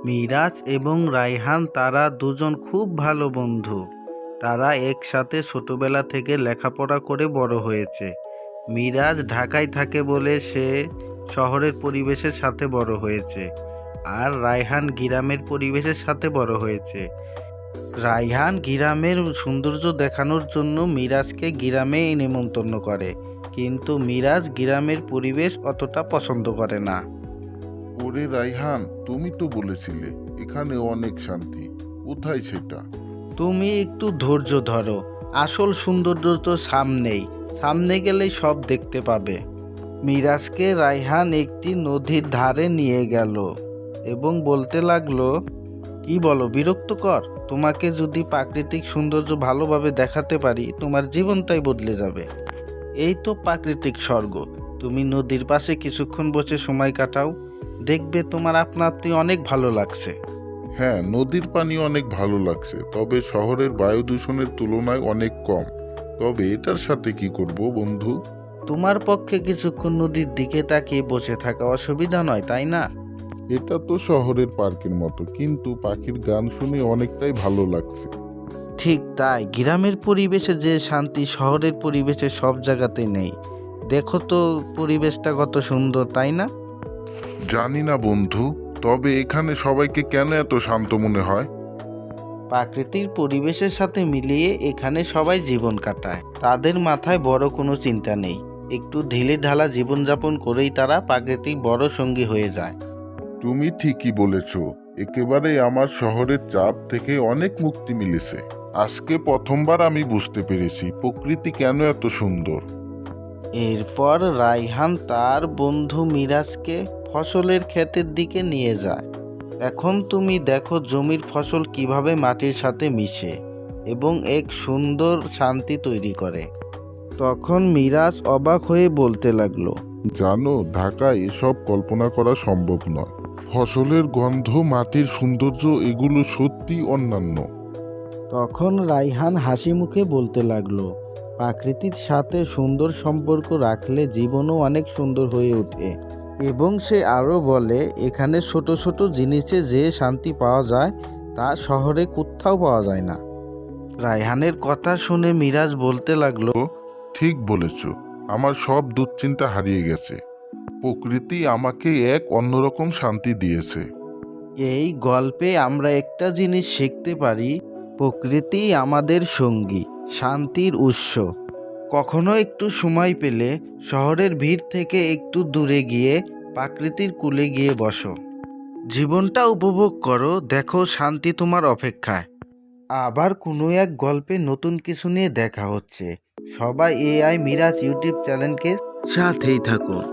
মিরাজ এবং রায়হান তারা দুজন খুব ভালো বন্ধু। তারা একসাথে ছোটবেলা থেকে লেখাপড়া করে বড় হয়েছে। মিরাজ ঢাকায় থাকে বলে সে শহরের পরিবেশের সাথে বড় হয়েছে, আর রায়হান গ্রামের পরিবেশের সাথে বড় হয়েছে। রায়হান গ্রামের সৌন্দর্য দেখানোর জন্য মিরাজকে গ্রামে নিমন্ত্রণ করে, কিন্তু মিরাজ গ্রামের পরিবেশ অতটা পছন্দ করে না। ওরে রাইহান, তুমি তো বলেছিলে এখানে অনেক শান্তি, কোথায় সেটা? তুমি একটু ধৈর্য ধরো, আসল সৌন্দর্য তো সামনেই, সামনে গেলেই সব দেখতে পাবে। মিরাজকে রায়হান একটি নদীর ধারে নিয়ে গেল এবং বলতে লাগলো, কি বলো, বিরক্তকর? তোমাকে যদি প্রাকৃতিক সৌন্দর্য ভালোভাবে দেখাতে পারি, তোমার জীবনটাই বদলে যাবে। এই তো প্রাকৃতিক স্বর্গ। তুমি নদীর পাশে কিছুক্ষণ বসে সময় কাটাও, দেখবে তোমার আপনা আপনি অনেক ভালো লাগছে। হ্যাঁ, নদীর পানি অনেক ভালো লাগছে, তবে শহরের বায়ু দূষণের তুলনায় অনেক কম। তবে এটার সাথে কি করব বন্ধু? তোমার পক্ষে কিছুক্ষণ নদীর দিকে তাকিয়ে বসে থাকা অসুবিধা নয়, তাই না? এটা তো শহরের পার্কের মতো, কিন্তু পাখির গান শুনে অনেকটাই ভালো লাগছে। ঠিক তাই, গ্রামের পরিবেশে যে শান্তি শহরের পরিবেশে সব জায়গাতে নেই। দেখো তো পরিবেশটা কত সুন্দর, তাই না? জানি না বন্ধু, তবে এখানে সবাইকে কেন এত শান্ত মনে হয়? প্রাকৃতিক পরিবেশের সাথে মিলিয়ে এখানে সবাই জীবন কাটায়। তাদের মাথায় বড় কোনো চিন্তা নেই। একটু ঢিলে ঢালা জীবনযাপন করেই তারা প্রাকৃতিক বড় সঙ্গী হয়ে যায়। তুমি ঠিকই বলেছ, একেবারে আমার শহরের চাপ থেকে অনেক মুক্তি মিলেছে। আজকে প্রথমবার আমি বুঝতে পেরেছি প্রকৃতি কেন এত সুন্দর। এরপর রায়হান তার বন্ধু মিরাজকে ফসলের ক্ষেতের দিকে নিয়ে যায়। এখন তুমি দেখো জমির ফসল কিভাবে মাটির সাথে মিশে এবং এক সুন্দর শান্তি তৈরি করে। তখন মিরাজ অবাক হয়ে বলতে লাগলো, জানো, ঢাকায় এসব কল্পনা করা সম্ভব নয়। ফসলের গন্ধ, মাটির সৌন্দর্য, এগুলো সত্যি অন্যান্য। তখন রায়হান হাসি মুখে বলতে লাগলো, প্রকৃতির সাথে সুন্দর সম্পর্ক রাখলে জীবনও অনেক সুন্দর হয়ে ওঠে। এবং সে আরও বলে, এখানে ছোট ছোট জিনিসে যে শান্তি পাওয়া যায় তা শহরে কোথাও পাওয়া যায় না। রায়হানের কথা শুনে মিরাজ বলতে লাগলো, ঠিক বলেছ, আমার সব দুশ্চিন্তা হারিয়ে গেছে। প্রকৃতি আমাকে এক অন্যরকম শান্তি দিয়েছে। এই গল্পে আমরা একটা জিনিস শিখতে পারি, প্রকৃতি আমাদের সঙ্গী, শান্তির উৎস। কখনো একটু সময় পেলে শহরের ভিড় থেকে একটু দূরে গিয়ে প্রকৃতির কূলে গিয়ে বসো, জীবনটা উপভোগ করো, দেখো শান্তি তোমার অপেক্ষায়। আবার কোনো এক গল্পে নতুন কিছু নিয়ে দেখা হচ্ছে। সবাই এআই মিরাজ ইউটিউব চ্যানেলকে সাথেই থাকুন।